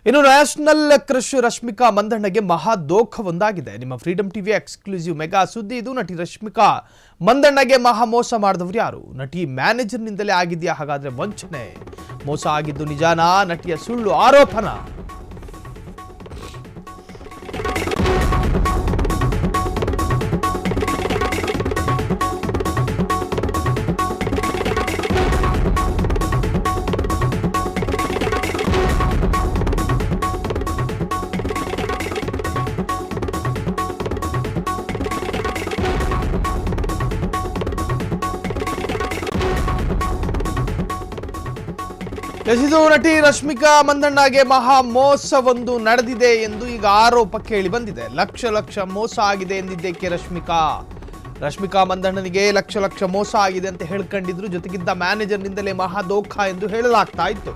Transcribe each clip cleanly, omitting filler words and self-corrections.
ಇನ್ನು national crush Rashmika ಮಂದಣ್ಣಗೆ ಮಹಾ ದೋಖವೊಂದಾಗಿದೆ. ನಿಮ್ಮ ಫ್ರೀಡಂ ಟಿವಿ ಎಕ್ಸ್ಕ್ಲೂಸಿವ್ ಮೆಗಾ ಸುದ್ದಿ ಇದು. ನಟಿ ರಶ್ಮಿಕಾ ಮಂದಣ್ಣಗೆ ಮಹಾ ಮೋಸ ಮಾಡಿದವರು ಯಾರು? ನಟಿ ಮ್ಯಾನೇಜರ್ನಿಂದಲೇ ಆಗಿದೆಯಾ ಹಾಗಾದ್ರೆ ವಂಚನೆ? ಮೋಸ ಆಗಿದ್ದು ನಿಜಾನಾ? ನಟಿಯ ಸುಳ್ಳು ಆರೋಪನ? ಇದು ನಟಿ ರಶ್ಮಿಕಾ ಮಂದಣ್ಣಗೆ ಮಹಾ ಮೋಸವೊಂದು ನಡೆದಿದೆ ಎಂದು ಈಗ ಆರೋಪ ಕೇಳಿ ಬಂದಿದೆ. ಲಕ್ಷ ಮೋಸ ಆಗಿದೆ ಎಂದಿದ್ದಕ್ಕೆ ರಶ್ಮಿಕಾ ಮಂದಣ್ಣನಿಗೆ ಲಕ್ಷ ಮೋಸ ಆಗಿದೆ ಅಂತ ಹೇಳ್ಕೊಂಡಿದ್ರು. ಜೊತೆಗಿದ್ದ ಮ್ಯಾನೇಜರ್ನಿಂದಲೇ ಮಹಾ ದೋಖ ಎಂದು ಹೇಳಲಾಗ್ತಾ ಇತ್ತು.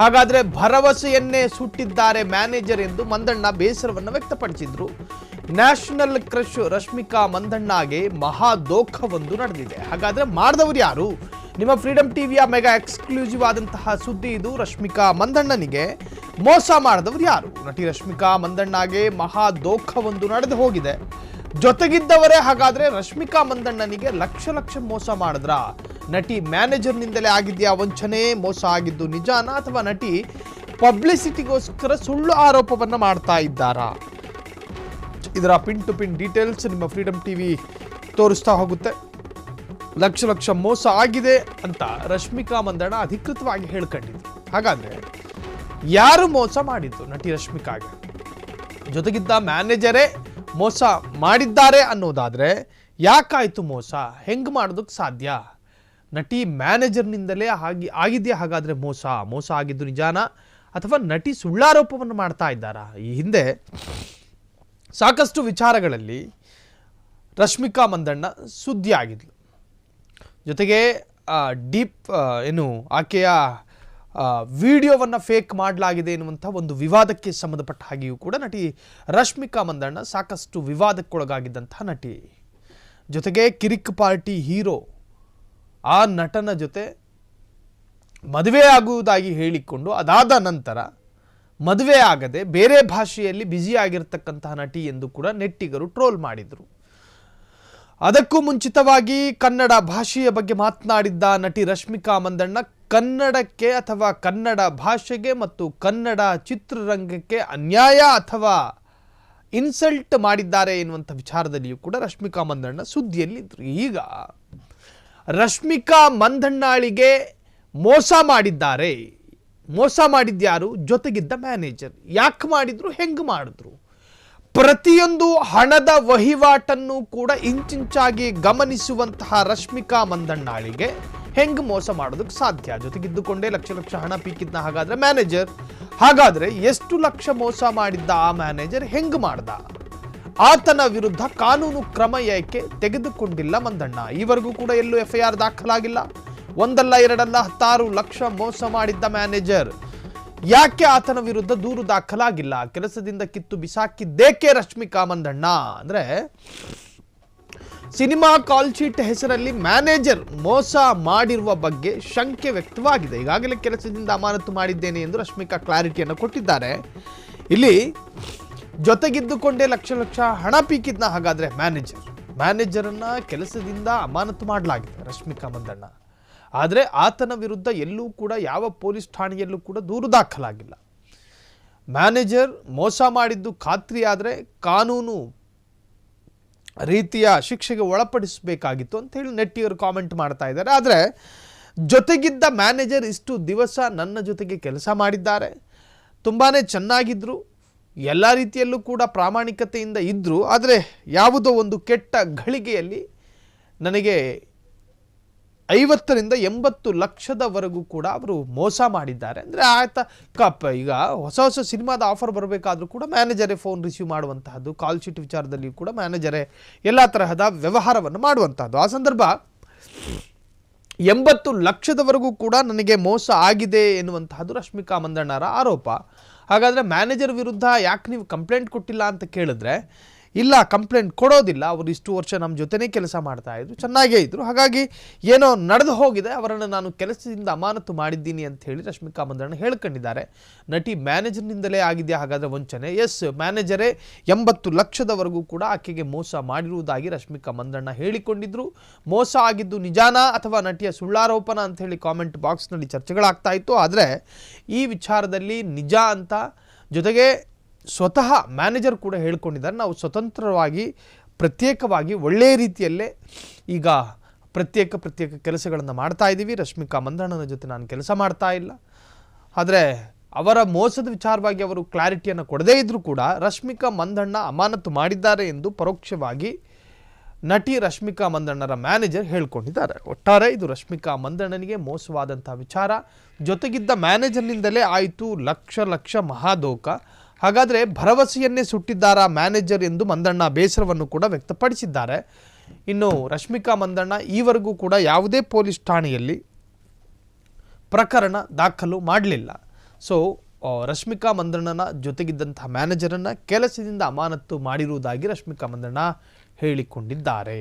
ಹಾಗಾದ್ರೆ ಭರವಸೆಯನ್ನೇ ಸುಟ್ಟಿದ್ದಾರೆ ಮ್ಯಾನೇಜರ್ ಎಂದು ಮಂದಣ್ಣ ಬೇಸರವನ್ನು ವ್ಯಕ್ತಪಡಿಸಿದ್ರು. ನ್ಯಾಷನಲ್ ಕ್ರಶ್ ರಶ್ಮಿಕಾ ಮಂದಣ್ಣಗೆ ಮಹಾ ದೋಖವೊಂದು ನಡೆದಿದೆ. ಹಾಗಾದ್ರೆ ಮಾಡಿದವರು ಯಾರು? ನಿಮ್ಮ ಫ್ರೀಡಂ ಟಿವಿಯ ಮೆಗಾ ಎಕ್ಸ್ಕ್ಲೂಸಿವ್ ಆದಂತಹ ಸುದ್ದಿ ಇದು. ರಶ್ಮಿಕಾ ಮಂದಣ್ಣನಿಗೆ ಮೋಸ ಮಾಡಿದವರು ಯಾರು? ನಟಿ ರಶ್ಮಿಕಾ ಮಂದಣ್ಣಗೆ ಮಹಾ ದೋಖವೊಂದು ನಡೆದು ಹೋಗಿದೆ. ಜೊತೆಗಿದ್ದವರೇ ಹಾಗಾದ್ರೆ ರಶ್ಮಿಕಾ ಮಂದಣ್ಣನಿಗೆ ಲಕ್ಷ ಮೋಸ ಮಾಡಿದ್ರ? ನಟಿ ಮ್ಯಾನೇಜರ್ನಿಂದಲೇ ಆಗಿದೆಯಾ ವಂಚನೆ? ಮೋಸ ಆಗಿದ್ದು ನಿಜಾನಾ ಅಥವಾ ನಟಿ ಪಬ್ಲಿಸಿಟಿಗೋಸ್ಕರ ಸುಳ್ಳು ಆರೋಪವನ್ನ ಮಾಡ್ತಾ ಇದ್ದಾರಾ? ಇದರ ಪಿನ್ ಟು ಪಿನ್ ಡೀಟೇಲ್ಸ್ ನಿಮ್ಮ ಫ್ರೀಡಂ ಟಿವಿ ತೋರಿಸ್ತಾ ಹೋಗುತ್ತೆ. ಲಕ್ಷ ಮೋಸ ಆಗಿದೆ ಅಂತ ರಶ್ಮಿಕಾ ಮಂದಣ್ಣ ಅಧಿಕೃತವಾಗಿ ಹೇಳ್ಕೊಂಡಿದ್ರು. ಹಾಗಾದ್ರೆ ಯಾರು ಮೋಸ ಮಾಡಿದ್ದು ನಟಿ ರಶ್ಮಿಕಾಗೆ? ಜೊತೆಗಿದ್ದ ಮ್ಯಾನೇಜರೇ ಮೋಸ ಮಾಡಿದ್ದಾರೆ ಅನ್ನೋದಾದ್ರೆ ಯಾಕಾಯ್ತು ಮೋಸ? ಹೆಂಗ್ ಮಾಡೋದಕ್ಕೆ ಸಾಧ್ಯ? ನಟಿ ಮ್ಯಾನೇಜರ್ನಿಂದಲೇ ಆಗಿದೆಯಾ ಹಾಗಾದ್ರೆ ಮೋಸ ಆಗಿದ್ದು ನಿಜಾನಾ ಅಥವಾ ನಟಿ ಸುಳ್ಳಾರೋಪವನ್ನು ಮಾಡ್ತಾ ಇದ್ದಾರಾ? ಈ ಹಿಂದೆ ಸಾಕಷ್ಟು ವಿಚಾರಗಳಲ್ಲಿ ರಶ್ಮಿಕಾ ಮಂದಣ್ಣ ಸುದ್ದಿ ಆಗಿದ್ಲು. ಜೊತೆಗೆ ಆಕೆಯ ವಿಡಿಯೋವನ್ನು ಫೇಕ್ ಮಾಡಲಾಗಿದೆ ಎನ್ನುವಂಥ ಒಂದು ವಿವಾದಕ್ಕೆ ಸಂಬಂಧಪಟ್ಟ ಹಾಗೆಯೂ ಕೂಡ ನಟಿ ರಶ್ಮಿಕಾ ಮಂದಣ್ಣ ಸಾಕಷ್ಟು ವಿವಾದಕ್ಕೊಳಗಾಗಿದ್ದಂಥ ನಟಿ. ಜೊತೆಗೆ ಕಿರಿಕ್ ಪಾರ್ಟಿ ಹೀರೋ ಆ ನಟನ ಜೊತೆ ಮದುವೆ ಆಗುವುದಾಗಿ ಹೇಳಿಕೊಂಡು ಅದಾದ ನಂತರ ಮದುವೆ ಆಗದೆ ಬೇರೆ ಭಾಷೆಯಲ್ಲಿ ಬ್ಯುಸಿ ಆಗಿರ್ತಕ್ಕಂತಹ ನಟಿ ಎಂದು ಕೂಡ ನೆಟ್ಟಿಗರು ಟ್ರೋಲ್ ಮಾಡಿದರು. ಅದಕ್ಕೂ ಮುಂಚಿತವಾಗಿ ಕನ್ನಡ ಭಾಷೆಯ ಬಗ್ಗೆ ಮಾತನಾಡಿದ್ದ ನಟಿ ರಶ್ಮಿಕಾ ಮಂದಣ್ಣ ಕನ್ನಡಕ್ಕೆ ಅಥವಾ ಕನ್ನಡ ಭಾಷೆಗೆ ಮತ್ತು ಕನ್ನಡ ಚಿತ್ರರಂಗಕ್ಕೆ ಅನ್ಯಾಯ ಅಥವಾ ಇನ್ಸಲ್ಟ್ ಮಾಡಿದ್ದಾರೆ ಎನ್ನುವಂಥ ವಿಚಾರದಲ್ಲಿಯೂ ಕೂಡ ರಶ್ಮಿಕಾ ಮಂದಣ್ಣ ಸುದ್ದಿಯಲ್ಲಿದ್ದರು. ಈಗ ರಶ್ಮಿಕಾ ಮಂದಣ್ಣಳಿಗೆ ಮೋಸ ಮಾಡಿದ್ದಾರೆ. ಮೋಸ ಮಾಡಿದ್ಯಾರು? ಜೊತೆಗಿದ್ದ ಮ್ಯಾನೇಜರ್. ಯಾಕೆ ಮಾಡಿದ್ರು? ಹೆಂಗೆ ಮಾಡಿದ್ರು? ಪ್ರತಿಯೊಂದು ಹಣದ ವಹಿವಾಟನ್ನು ಕೂಡ ಇಂಚಿಂಚಾಗಿ ಗಮನಿಸುವಂತಹ ರಶ್ಮಿಕಾ ಮಂದಣ್ಣಳಿಗೆ ಹೆಂಗ್ ಮೋಸ ಮಾಡೋದಕ್ಕೆ ಸಾಧ್ಯ? ಜೊತೆಗಿದ್ದುಕೊಂಡೇ ಲಕ್ಷ ಹಣ ಪೀಕಿದ್ನ ಹಾಗಾದ್ರೆ ಮ್ಯಾನೇಜರ್. ಹಾಗಾದ್ರೆ ಎಷ್ಟು ಲಕ್ಷ ಮೋಸ ಮಾಡಿದ್ದ ಆ ಮ್ಯಾನೇಜರ್? ಹೆಂಗ್ ಮಾಡ್ದ? ಆತನ ವಿರುದ್ಧ ಕಾನೂನು ಕ್ರಮ ಏಕೆ ತೆಗೆದುಕೊಂಡಿಲ್ಲ ಮಂದಣ್ಣ? ಈವರೆಗೂ ಕೂಡ ಎಲ್ಲೂ FIR ದಾಖಲಾಗಿಲ್ಲ. ಒಂದಲ್ಲ ಎರಡಲ್ಲ 16 ಲಕ್ಷ ಮೋಸ ಮಾಡಿದ್ದ ಮ್ಯಾನೇಜರ್. ಯಾಕೆ ಆತನ ವಿರುದ್ಧ ದೂರು ದಾಖಲಾಗಿಲ್ಲ? ಕೆಲಸದಿಂದ ಕಿತ್ತು ಬಿಸಾಕಿದ್ದೇಕೆ ರಶ್ಮಿಕಾ ಮಂದಣ್ಣ? ಅಂದ್ರೆ ಸಿನಿಮಾ ಕಾಲ್ ಶೀಟ್ ಹೆಸರಲ್ಲಿ ಮ್ಯಾನೇಜರ್ ಮೋಸ ಮಾಡಿರುವ ಬಗ್ಗೆ ಶಂಕೆ ವ್ಯಕ್ತವಾಗಿದೆ. ಈಗಾಗಲೇ ಕೆಲಸದಿಂದ ಅಮಾನತು ಮಾಡಿದ್ದೇನೆ ಎಂದು ರಶ್ಮಿಕಾ ಕ್ಲಾರಿಟಿಯನ್ನು ಕೊಟ್ಟಿದ್ದಾರೆ. ಇಲ್ಲಿ ಜೊತೆಗಿದ್ದುಕೊಂಡೇ ಲಕ್ಷ ಹಣ ಪೀಕಿದ್ನ ಹಾಗಾದ್ರೆ ಮ್ಯಾನೇಜರನ್ನ ಕೆಲಸದಿಂದ ಅಮಾನತು ಮಾಡಲಾಗಿದೆ ರಶ್ಮಿಕಾ ಮಂದಣ್ಣ. ಆದರೆ ಆತನ ವಿರುದ್ಧ ಎಲ್ಲೂ ಕೂಡ ಯಾವ ಪೊಲೀಸ್ ಠಾಣೆಯಲ್ಲೂ ಕೂಡ ದೂರು ದಾಖಲಾಗಿಲ್ಲ. ಮ್ಯಾನೇಜರ್ ಮೋಸ ಮಾಡಿದ್ದು ಖಾತ್ರಿ ಆದರೆ ಕಾನೂನು ರೀತಿಯ ಶಿಕ್ಷೆಗೆ ಒಳಪಡಿಸಬೇಕಾಗಿತ್ತು ಅಂತ ಹೇಳಿ ನೆಟ್ಟಿಗರು ಕಾಮೆಂಟ್ ಮಾಡ್ತಾ ಇದ್ದಾರೆ. ಆದರೆ ಜೊತೆಗಿದ್ದ ಮ್ಯಾನೇಜರ್ ಇಷ್ಟು ದಿವಸ ನನ್ನ ಜೊತೆಗೆ ಕೆಲಸ ಮಾಡಿದ್ದಾರೆ, ತುಂಬಾ ಚೆನ್ನಾಗಿದ್ದರು, ಎಲ್ಲ ರೀತಿಯಲ್ಲೂ ಕೂಡ ಪ್ರಾಮಾಣಿಕತೆಯಿಂದ ಇದ್ದರು. ಆದರೆ ಯಾವುದೋ ಒಂದು ಕೆಟ್ಟ ಘಳಿಗೆಯಲ್ಲಿ ನನಗೆ 50 ರಿಂದ 80 ಲಕ್ಷದವರೆಗೂ ಕೂಡ ಅವರು ಮೋಸ ಮಾಡಿದ್ದಾರೆ. ಅಂದರೆ ಈಗ ಹೊಸ ಸಿನಿಮಾದ ಆಫರ್ ಬರಬೇಕಾದ್ರೂ ಕೂಡ ಮ್ಯಾನೇಜರೇ ಫೋನ್ ರಿಸೀವ್ ಮಾಡುವಂತಹದ್ದು, ಕಾಲ್ ಶೀಟ್ ವಿಚಾರದಲ್ಲಿಯೂ ಕೂಡ ಮ್ಯಾನೇಜರೇ ಎಲ್ಲ ತರಹದ ವ್ಯವಹಾರವನ್ನು ಮಾಡುವಂತಹದ್ದು. ಆ ಸಂದರ್ಭ 80 ಲಕ್ಷದವರೆಗೂ ಕೂಡ ನನಗೆ ಮೋಸ ಆಗಿದೆ ಎನ್ನುವಂತಹದ್ದು ರಶ್ಮಿಕಾ ಮಂದಣ್ಣರ ಆರೋಪ. ಹಾಗಾದರೆ ಮ್ಯಾನೇಜರ್ ವಿರುದ್ಧ ಯಾಕೆ ನೀವು ಕಂಪ್ಲೇಂಟ್ ಕೊಟ್ಟಿಲ್ಲ ಅಂತ ಕೇಳಿದ್ರೆ ಇಲ್ಲ ಕಂಪ್ಲೇಂಟ್ ಕೊಡೋದಿಲ್ಲ, ಅವರು ಇಷ್ಟು ವರ್ಷ ನಮ್ಮ ಜೊತೆನೇ ಕೆಲಸ ಮಾಡ್ತಾ ಇದ್ರು, ಚೆನ್ನಾಗೇ ಇದ್ದರು, ಹಾಗಾಗಿ ಏನೋ ನಡೆದು ಹೋಗಿದೆ, ಅವರನ್ನು ನಾನು ಕೆಲಸದಿಂದ ಅಮಾನತು ಮಾಡಿದ್ದೀನಿ ಅಂತ ಹೇಳಿ ರಶ್ಮಿಕಾ ಮಂದಣ್ಣ ಹೇಳ್ಕೊಂಡಿದ್ದಾರೆ. ನಟಿ ಮ್ಯಾನೇಜರ್ನಿಂದಲೇ ಆಗಿದೆಯಾ ಹಾಗಾದರೆ ವಂಚನೆ? ಎಸ್, ಮ್ಯಾನೇಜರೇ 80 ಲಕ್ಷದವರೆಗೂ ಕೂಡ ಆಕೆಗೆ ಮೋಸ ಮಾಡಿರುವುದಾಗಿ ರಶ್ಮಿಕಾ ಮಂದಣ್ಣ ಹೇಳಿಕೊಂಡಿದ್ರು. ಮೋಸ ಆಗಿದ್ದು ನಿಜಾನಾ ಅಥವಾ ನಟಿಯ ಸುಳ್ಳಾರೋಪನ ಅಂತ ಹೇಳಿ ಕಾಮೆಂಟ್ ಬಾಕ್ಸ್ನಲ್ಲಿ ಚರ್ಚೆಗಳಾಗ್ತಾ ಇತ್ತು. ಆದರೆ ಈ ವಿಚಾರದಲ್ಲಿ ನಿಜ ಅಂತ, ಜೊತೆಗೆ ಸ್ವತಃ ಮ್ಯಾನೇಜರ್ ಕೂಡ ಹೇಳ್ಕೊಂಡಿದ್ದಾರೆ, ನಾವು ಸ್ವತಂತ್ರವಾಗಿ ಪ್ರತ್ಯೇಕವಾಗಿ ಒಳ್ಳೆಯ ರೀತಿಯಲ್ಲೇ ಈಗ ಪ್ರತ್ಯೇಕ ಕೆಲಸಗಳನ್ನು ಮಾಡ್ತಾ ಇದ್ದೀವಿ, ರಶ್ಮಿಕಾ ಮಂದಣ್ಣನ ಜೊತೆ ನಾನು ಕೆಲಸ ಮಾಡ್ತಾ ಇಲ್ಲ. ಆದರೆ ಅವರ ಮೋಸದ ವಿಚಾರವಾಗಿ ಅವರು ಕ್ಲಾರಿಟಿಯನ್ನು ಕೊಡದೇ ಇದ್ದರೂ ಕೂಡ ರಶ್ಮಿಕಾ ಮಂದಣ್ಣ ಅಮಾನತು ಮಾಡಿದ್ದಾರೆ ಎಂದು ಪರೋಕ್ಷವಾಗಿ ನಟಿ ರಶ್ಮಿಕಾ ಮಂದಣ್ಣರ ಮ್ಯಾನೇಜರ್ ಹೇಳ್ಕೊಂಡಿದ್ದಾರೆ. ಒಟ್ಟಾರೆ ಇದು ರಶ್ಮಿಕಾ ಮಂದಣ್ಣನಿಗೆ ಮೋಸವಾದಂಥ ವಿಚಾರ. ಜೊತೆಗಿದ್ದ ಮ್ಯಾನೇಜರ್ನಿಂದಲೇ ಆಯಿತು ಲಕ್ಷ ಮಹಾದೋಖ. ಹಾಗಾದರೆ ಭರವಸೆಯನ್ನೇ ಸುಟ್ಟಿದ್ದಾರಾ ಮ್ಯಾನೇಜರ್ ಎಂದು ಮಂದಣ್ಣ ಬೇಸರವನ್ನು ಕೂಡ ವ್ಯಕ್ತಪಡಿಸಿದ್ದಾರೆ. ಇನ್ನು ರಶ್ಮಿಕಾ ಮಂದಣ್ಣ ಈವರೆಗೂ ಕೂಡ ಯಾವುದೇ ಪೊಲೀಸ್ ಠಾಣೆಯಲ್ಲಿ ಪ್ರಕರಣ ದಾಖಲು ಮಾಡಲಿಲ್ಲ. ಸೊ ರಶ್ಮಿಕಾ ಮಂದಣ್ಣನ ಜೊತೆಗಿದ್ದಂಥ ಮ್ಯಾನೇಜರನ್ನು ಕೆಲಸದಿಂದ ಅಮಾನತು ಮಾಡಿರುವುದಾಗಿ ರಶ್ಮಿಕಾ ಮಂದಣ್ಣ ಹೇಳಿಕೊಂಡಿದ್ದಾರೆ.